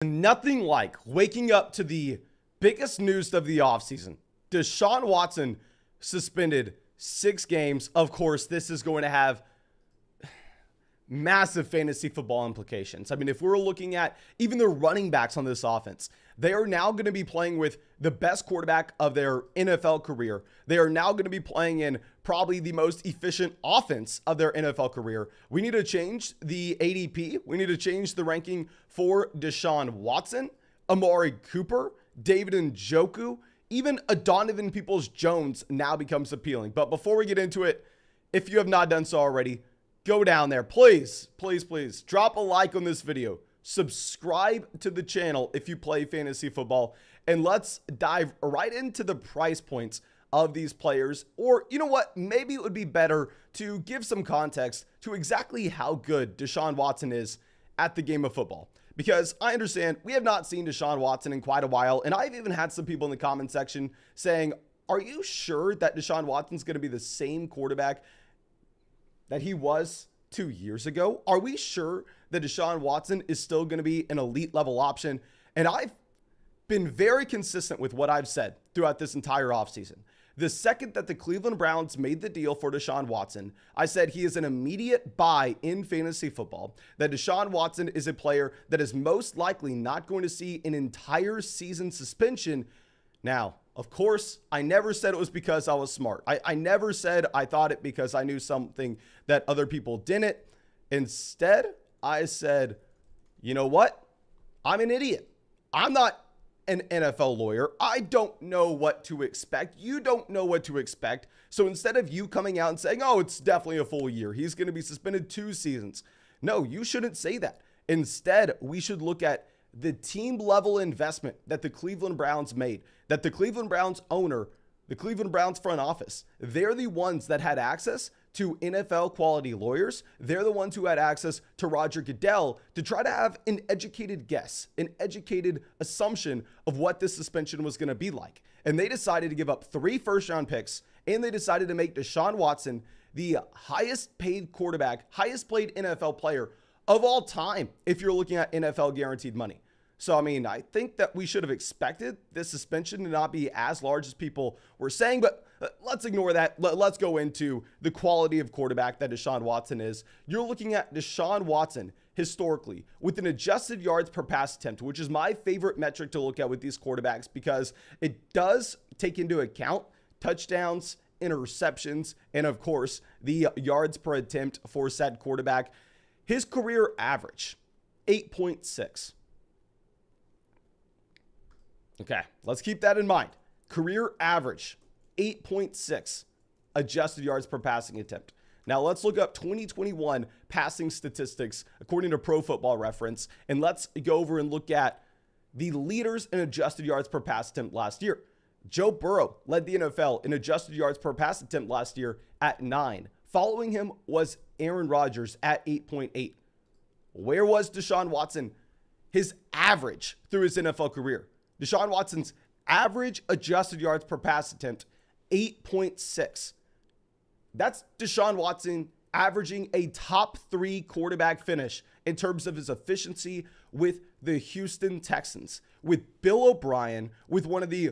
Nothing like waking up to the biggest news of the offseason. Deshaun Watson suspended 6 games. Of course, this is going to have massive fantasy football implications. I mean, if we're looking at even the running backs on this offense, they are now going to be playing with the best quarterback of their NFL career. They are now going to be playing in probably the most efficient offense of their NFL career. We need to change the ADP. We need to change the ranking for Deshaun Watson, Amari Cooper, David Njoku, even a Donovan Peoples-Jones now becomes appealing. But before we get into it, if you have not done so already, go down there. Please drop a like on this video. Subscribe to the channel if you play fantasy football. And let's dive right into the price points of these players. Or you know what? Maybe it would be better to give some context to exactly how good Deshaun Watson is at the game of football. Because I understand we have not seen Deshaun Watson in quite a while. And I've even had some people in the comment section saying, are you sure that Deshaun Watson's going to be the same quarterback that he was 2 years ago? Are we sure that Deshaun Watson is still going to be an elite level option? And I've been very consistent with what I've said throughout this entire offseason. The second that the Cleveland Browns made the deal for Deshaun Watson, I said he is an immediate buy in fantasy football, that Deshaun Watson is a player that is most likely not going to see an entire season suspension. Now, of course, I never said it was because I was smart. I never said I thought it because I knew something that other people didn't. Instead, I said, you know what? I'm an idiot. I'm not an NFL lawyer. I don't know what to expect. You don't know what to expect. So instead of you coming out and saying, oh, it's definitely a full year, he's going to be suspended 2 seasons. No, you shouldn't say that. Instead, we should look at the team level investment that the Cleveland Browns made, that the Cleveland Browns owner, the Cleveland Browns front office, they're the ones that had access to NFL quality lawyers. They're the ones who had access to Roger Goodell to try to have an educated guess, an educated assumption of what this suspension was going to be like. And they decided to give up 3 first-round picks, and they decided to make Deshaun Watson the highest paid quarterback, highest paid NFL player of all time if you're looking at NFL guaranteed money. So, I mean, I think that we should have expected this suspension to not be as large as people were saying, but let's ignore that. Let's go into the quality of quarterback that Deshaun Watson is. You're looking at Deshaun Watson historically with an adjusted yards per pass attempt, which is my favorite metric to look at with these quarterbacks because it does take into account touchdowns, interceptions, and of course, the yards per attempt for said quarterback. His career average, 8.6. Okay, let's keep that in mind. Career average, 8.6 adjusted yards per passing attempt. Now let's look up 2021 passing statistics according to Pro Football Reference, and let's go over and look at the leaders in adjusted yards per pass attempt last year. Joe Burrow led the NFL in adjusted yards per pass attempt last year at 9. Following him was Aaron Rodgers at 8.8. Where was Deshaun Watson? His average through his NFL career. Deshaun Watson's average adjusted yards per pass attempt, 8.6. That's Deshaun Watson averaging a top 3 quarterback finish in terms of his efficiency with the Houston Texans, with Bill O'Brien, with one of the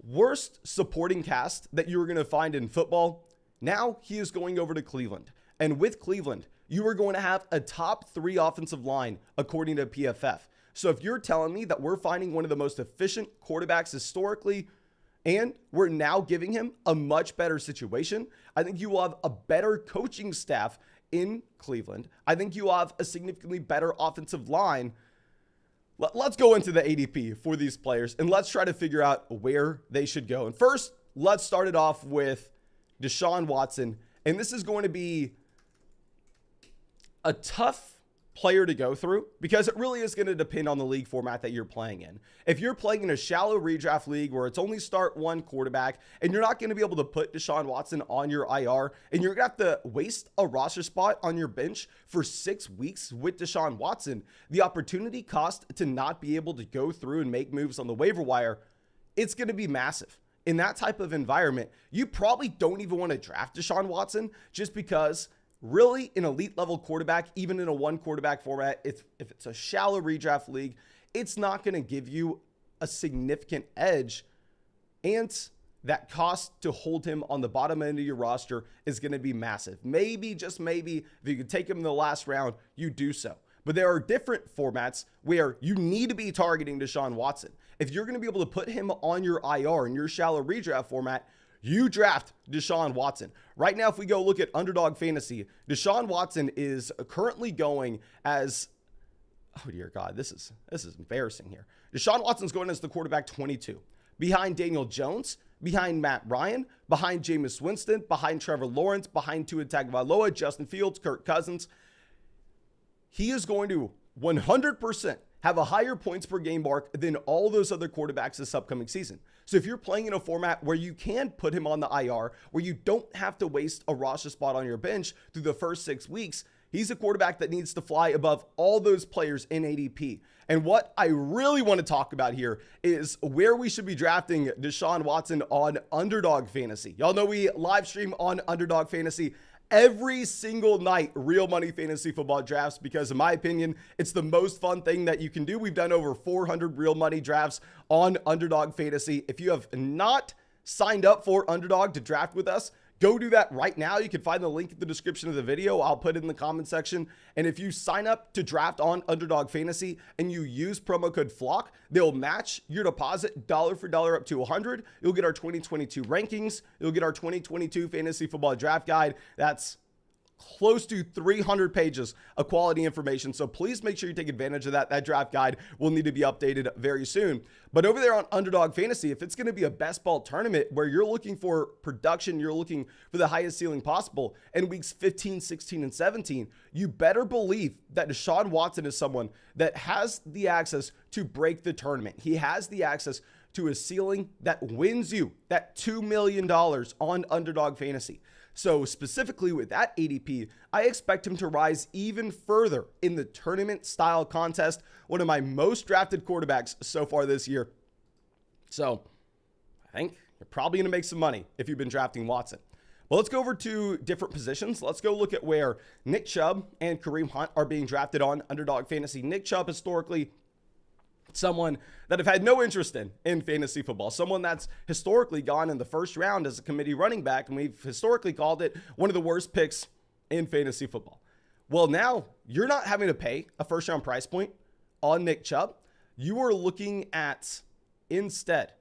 worst supporting cast that you're going to find in football. Now he is going over to Cleveland. And with Cleveland, you are going to have a top 3 offensive line according to PFF. So if you're telling me that we're finding one of the most efficient quarterbacks historically, and we're now giving him a much better situation, I think you will have a better coaching staff in Cleveland. I think you will have a significantly better offensive line. Let's go into the ADP for these players, and let's try to figure out where they should go. And first, let's start it off with Deshaun Watson. And this is going to be a tough player to go through because it really is going to depend on the league format that you're playing in. If you're playing in a shallow redraft league where it's only start 1 quarterback and you're not going to be able to put Deshaun Watson on your IR and you're going to have to waste a roster spot on your bench for 6 weeks with Deshaun Watson, the opportunity cost to not be able to go through and make moves on the waiver wire, it's going to be massive. In that type of environment, you probably don't even want to draft Deshaun Watson just because really an elite level quarterback, even in a 1 quarterback format, if it's a shallow redraft league, it's not going to give you a significant edge. And that cost to hold him on the bottom end of your roster is going to be massive. Maybe, just maybe, if you could take him in the last round, you do so. But there are different formats where you need to be targeting Deshaun Watson. If you're going to be able to put him on your IR in your shallow redraft format, you draft Deshaun Watson. Right now, if we go look at Underdog Fantasy, Deshaun Watson is currently going as, oh dear God, this is embarrassing here. Deshaun Watson's going as the quarterback 22, behind Daniel Jones, behind Matt Ryan, behind Jameis Winston, behind Trevor Lawrence, behind Tua Tagovailoa, Justin Fields, Kirk Cousins. He is going to 100% have a higher points per game mark than all those other quarterbacks this upcoming season. So if you're playing in a format where you can put him on the IR, where you don't have to waste a roster spot on your bench through the first 6 weeks, he's a quarterback that needs to fly above all those players in ADP. And what I really want to talk about here is where we should be drafting Deshaun Watson on Underdog Fantasy. Y'all know we live stream on Underdog Fantasy every single night, real money fantasy football drafts, because in my opinion, it's the most fun thing that you can do. We've done over 400 real money drafts on Underdog Fantasy. If you have not signed up for Underdog to draft with us, go do that right now. You can find the link in the description of the video. I'll put it in the comment section. And if you sign up to draft on Underdog Fantasy and you use promo code FLOCK, they'll match your deposit dollar for dollar up to 100. You'll get our 2022 rankings. You'll get our 2022 fantasy football draft guide. That's close to 300 pages of quality information. So please make sure you take advantage of that. That draft guide will need to be updated very soon. But over there on Underdog Fantasy, if it's going to be a best ball tournament where you're looking for production, you're looking for the highest ceiling possible in weeks 15, 16, and 17, you better believe that Deshaun Watson is someone that has the access to break the tournament. He has the access to a ceiling that wins you that $2 million on Underdog Fantasy. So specifically with that ADP, I expect him to rise even further in the tournament style contest, one of my most drafted quarterbacks so far this year. So I think you're probably going to make some money if you've been drafting Watson. Well, let's go over to different positions. Let's go look at where Nick Chubb and Kareem Hunt are being drafted on Underdog Fantasy. Nick Chubb, historically someone that I've had no interest in fantasy football, someone that's historically gone in the first round as a committee running back, and we've historically called it one of the worst picks in fantasy football. Well, now you're not having to pay a first round price point on Nick Chubb. You are looking at, instead,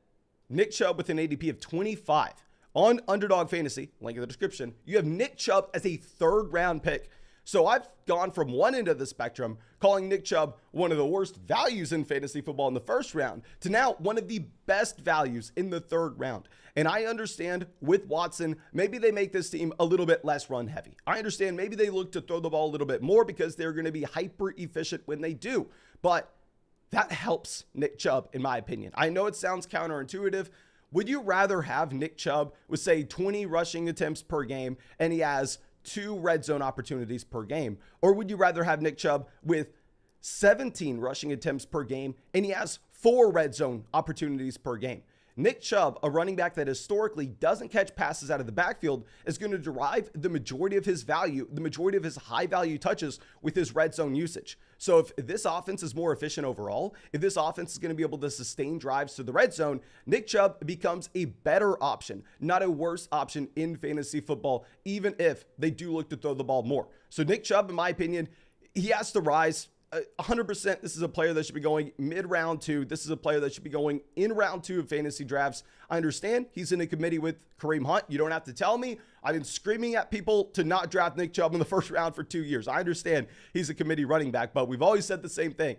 Nick Chubb with an ADP of 25 on Underdog Fantasy, link in the description. You have Nick Chubb as a third round pick. So I've gone from one end of the spectrum, calling Nick Chubb one of the worst values in fantasy football in the first round, to now one of the best values in the third round. And I understand with Watson, maybe they make this team a little bit less run heavy. I understand maybe they look to throw the ball a little bit more because they're going to be hyper efficient when they do. But that helps Nick Chubb, in my opinion. I know it sounds counterintuitive. Would you rather have Nick Chubb with, say, 20 rushing attempts per game and he has 2 red zone opportunities per game? Or would you rather have Nick Chubb with 17 rushing attempts per game and he has 4 red zone opportunities per game? Nick Chubb, a running back that historically doesn't catch passes out of the backfield, is going to derive the majority of his value, the majority of his high value touches with his red zone usage. So if this offense is more efficient overall, if this offense is going to be able to sustain drives to the red zone, Nick Chubb becomes a better option, not a worse option in fantasy football, even if they do look to throw the ball more. So Nick Chubb, in my opinion, he has to rise 100%. This is a player that should be going mid-round 2. This is a player that should be going in round 2 of fantasy drafts. I understand he's in a committee with Kareem Hunt. You don't have to tell me. I've been screaming at people to not draft Nick Chubb in the first round for 2 years. I understand he's a committee running back, but we've always said the same thing.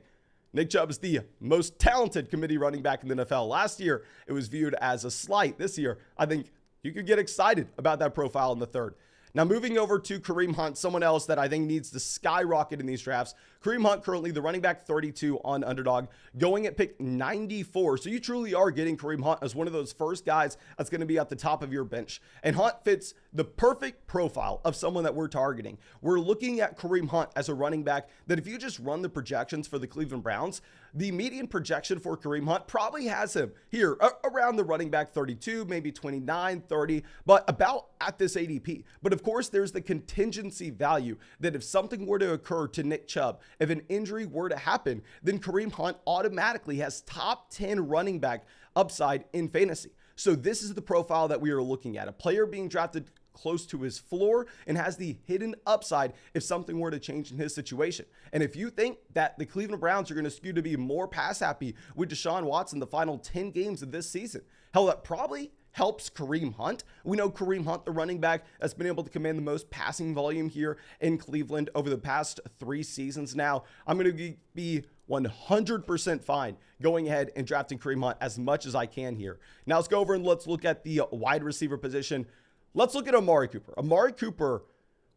Nick Chubb is the most talented committee running back in the NFL. Last year, it was viewed as a slight. This year, I think you could get excited about that profile in the third. Now, moving over to Kareem Hunt, someone else that I think needs to skyrocket in these drafts. Kareem Hunt, currently the running back 32 on Underdog, going at pick 94. So you truly are getting Kareem Hunt as one of those first guys that's going to be at the top of your bench. And Hunt fits the perfect profile of someone that we're targeting. We're looking at Kareem Hunt as a running back that if you just run the projections for the Cleveland Browns, the median projection for Kareem Hunt probably has him here around the running back 32, maybe 29, 30, but about at this ADP. But of course, there's the contingency value that if something were to occur to Nick Chubb, if an injury were to happen, then Kareem Hunt automatically has top 10 running back upside in fantasy. So this is the profile that we are looking at, a player being drafted close to his floor and has the hidden upside if something were to change in his situation. And if you think that the Cleveland Browns are going to skew to be more pass happy with Deshaun Watson the final 10 games of this season, hell, that probably helps Kareem Hunt. We know Kareem Hunt, the running back, has been able to command the most passing volume here in Cleveland over the past 3 seasons now. I'm going to be 100% fine going ahead and drafting Kareem Hunt as much as I can here. Now let's go over and let's look at the wide receiver position. Let's look at Amari Cooper. Amari Cooper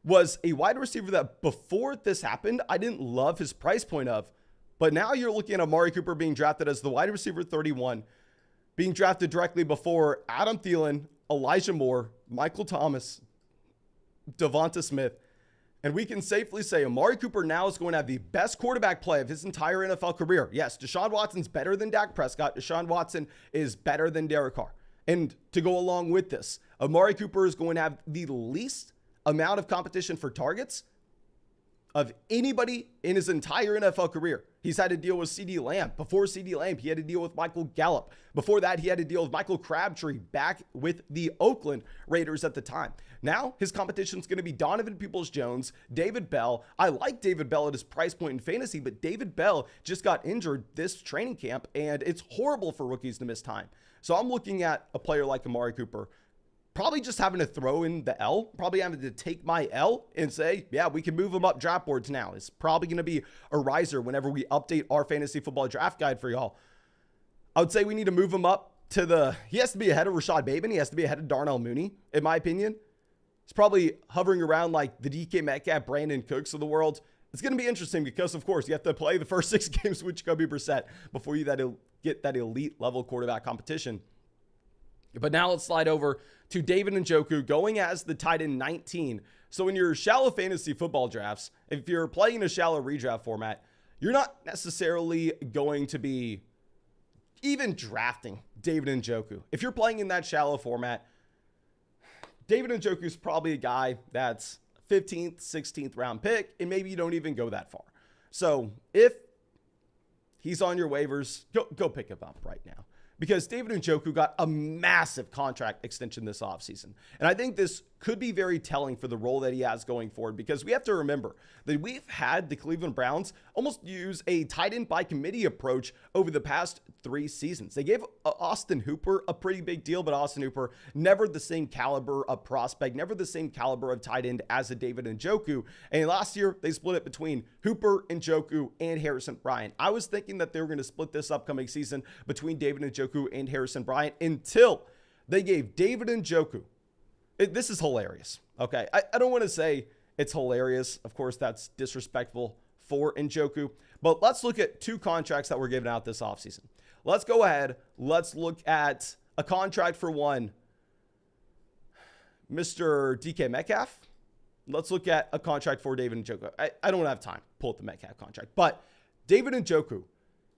was a wide receiver that before this happened, I didn't love his price point of, but now you're looking at Amari Cooper being drafted as the wide receiver 31, being drafted directly before Adam Thielen, Elijah Moore, Michael Thomas, Devonta Smith. And we can safely say Amari Cooper now is going to have the best quarterback play of his entire NFL career. Yes, Deshaun Watson's better than Dak Prescott. Deshaun Watson is better than Derek Carr. And to go along with this, Amari Cooper is going to have the least amount of competition for targets of anybody in his entire NFL career. He's had to deal with CeeDee Lamb. Before CeeDee Lamb, he had to deal with Michael Gallup. Before that, he had to deal with Michael Crabtree back with the Oakland Raiders at the time. Now, his competition is going to be Donovan Peoples-Jones, David Bell. I like David Bell at his price point in fantasy, but David Bell just got injured this training camp, and it's horrible for rookies to miss time. So I'm looking at a player like Amari Cooper, probably just having to throw in the L, probably having to take my L and say, yeah, we can move him up draft boards now. It's probably going to be a riser whenever we update our fantasy football draft guide for y'all. I would say we need to move him up to he has to be ahead of Rashad Bateman. He has to be ahead of Darnell Mooney, in my opinion. He's probably hovering around like the DK Metcalf, Brandon Cooks of the world. It's going to be interesting because, of course, you have to play the first 6 games with Jacoby Brissett before you get that elite level quarterback competition. But now let's slide over to David Njoku going as the tight end 19. So in your shallow fantasy football drafts, if you're playing a shallow redraft format, you're not necessarily going to be even drafting David Njoku. If you're playing in that shallow format, David Njoku is probably a guy that's 15th, 16th round pick, and maybe you don't even go that far. So if he's on your waivers, go pick him up right now. Because David Njoku got a massive contract extension this offseason. And I think this could be very telling for the role that he has going forward, because we have to remember that we've had the Cleveland Browns almost use a tight end by committee approach over the past 3 seasons. They gave Austin Hooper a pretty big deal, but Austin Hooper, never the same caliber of prospect, never the same caliber of tight end as a David Njoku. And last year, they split it between Hooper, Njoku, and Harrison Bryant. I was thinking that they were going to split this upcoming season between David Njoku and Harrison Bryant until they gave David Njoku. This is hilarious. Okay. I don't want to say it's hilarious. Of course, that's disrespectful for Njoku. But let's look at 2 contracts that were given out this offseason. Let's go ahead. Let's look at a contract for one, Mr. DK Metcalf. Let's look at a contract for David Njoku. I don't have time to pull up the Metcalf contract, but David Njoku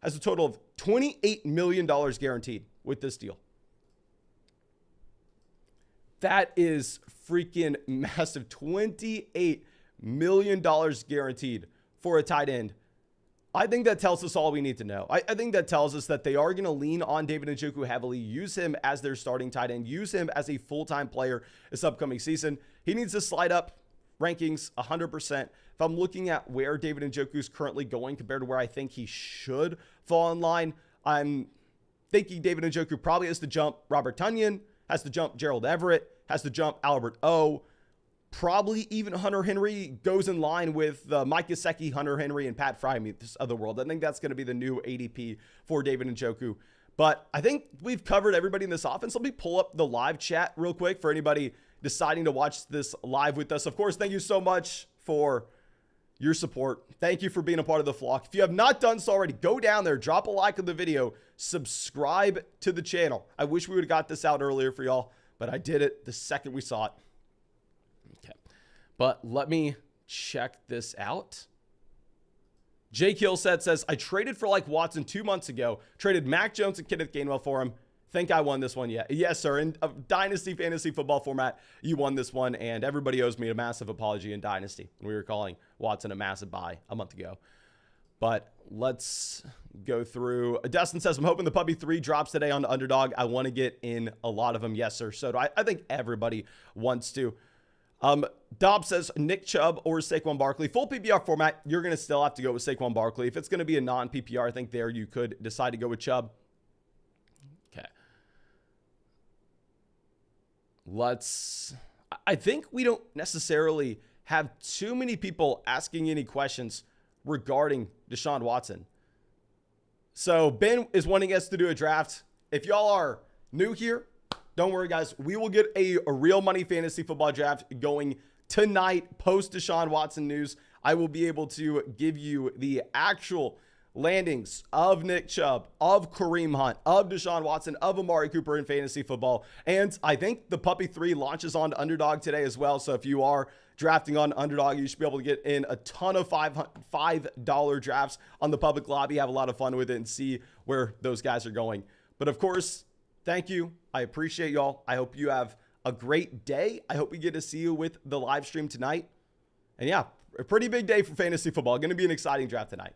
has a total of $28 million guaranteed with this deal. That is freaking massive. $28 million guaranteed for a tight end. I think that tells us all we need to know. I think that tells us that they are going to lean on David Njoku heavily, use him as their starting tight end, use him as a full-time player this upcoming season. He needs to slide up rankings 100%. If I'm looking at where David Njoku is currently going compared to where I think he should fall in line, I'm thinking David Njoku probably has to jump Robert Tonyan, has to jump Gerald Everett, has to jump Albert O. Probably even Hunter Henry goes in line with Mike Gesicki, Hunter Henry, and Pat Freiermuth of the world. I think that's going to be the new ADP for David Njoku. But I think we've covered everybody in this offense. Let me pull up the live chat real quick for anybody deciding to watch this live with us. Of course, thank you so much for your support. Thank you for being a part of the flock. If you have not done so already, go down there, drop a like on the video, subscribe to the channel. I wish we would have got this out earlier for y'all, but I did it the second we saw it. Okay, but let me check this out. Jake Hillset says, I traded for like Watson 2 months ago, traded Mac Jones and Kenneth Gainwell for him. Think I won this one yet? Yes, sir. In a Dynasty Fantasy Football format, you won this one, and everybody owes me a massive apology in Dynasty. We were calling Watson a massive buy a month ago. But let's go through. Dustin says, I'm hoping the Puppy 3 drops today on the underdog. I want to get in a lot of them. Yes, sir. So do I think everybody wants to. Dobb says, Nick Chubb or Saquon Barkley. Full PPR format, you're going to still have to go with Saquon Barkley. If it's going to be a non-PPR, I think there you could decide to go with Chubb. Okay. I think we don't necessarily have too many people asking any questions regarding Deshaun Watson. So Ben is wanting us to do a draft. If y'all are new here, don't worry, guys. We will get a real money fantasy football draft going tonight post Deshaun Watson news. I will be able to give you the actual landings of Nick Chubb, of Kareem Hunt, of Deshaun Watson, of Amari Cooper in fantasy football. And I think the Puppy 3 launches on Underdog today as well. So if you are drafting on Underdog, you should be able to get in a ton of $5 drafts on the public lobby, have a lot of fun with it, and see where those guys are going. But of course, thank you. I appreciate y'all. I hope you have a great day. I hope we get to see you with the live stream tonight. And yeah, a pretty big day for fantasy football. Going to be an exciting draft tonight.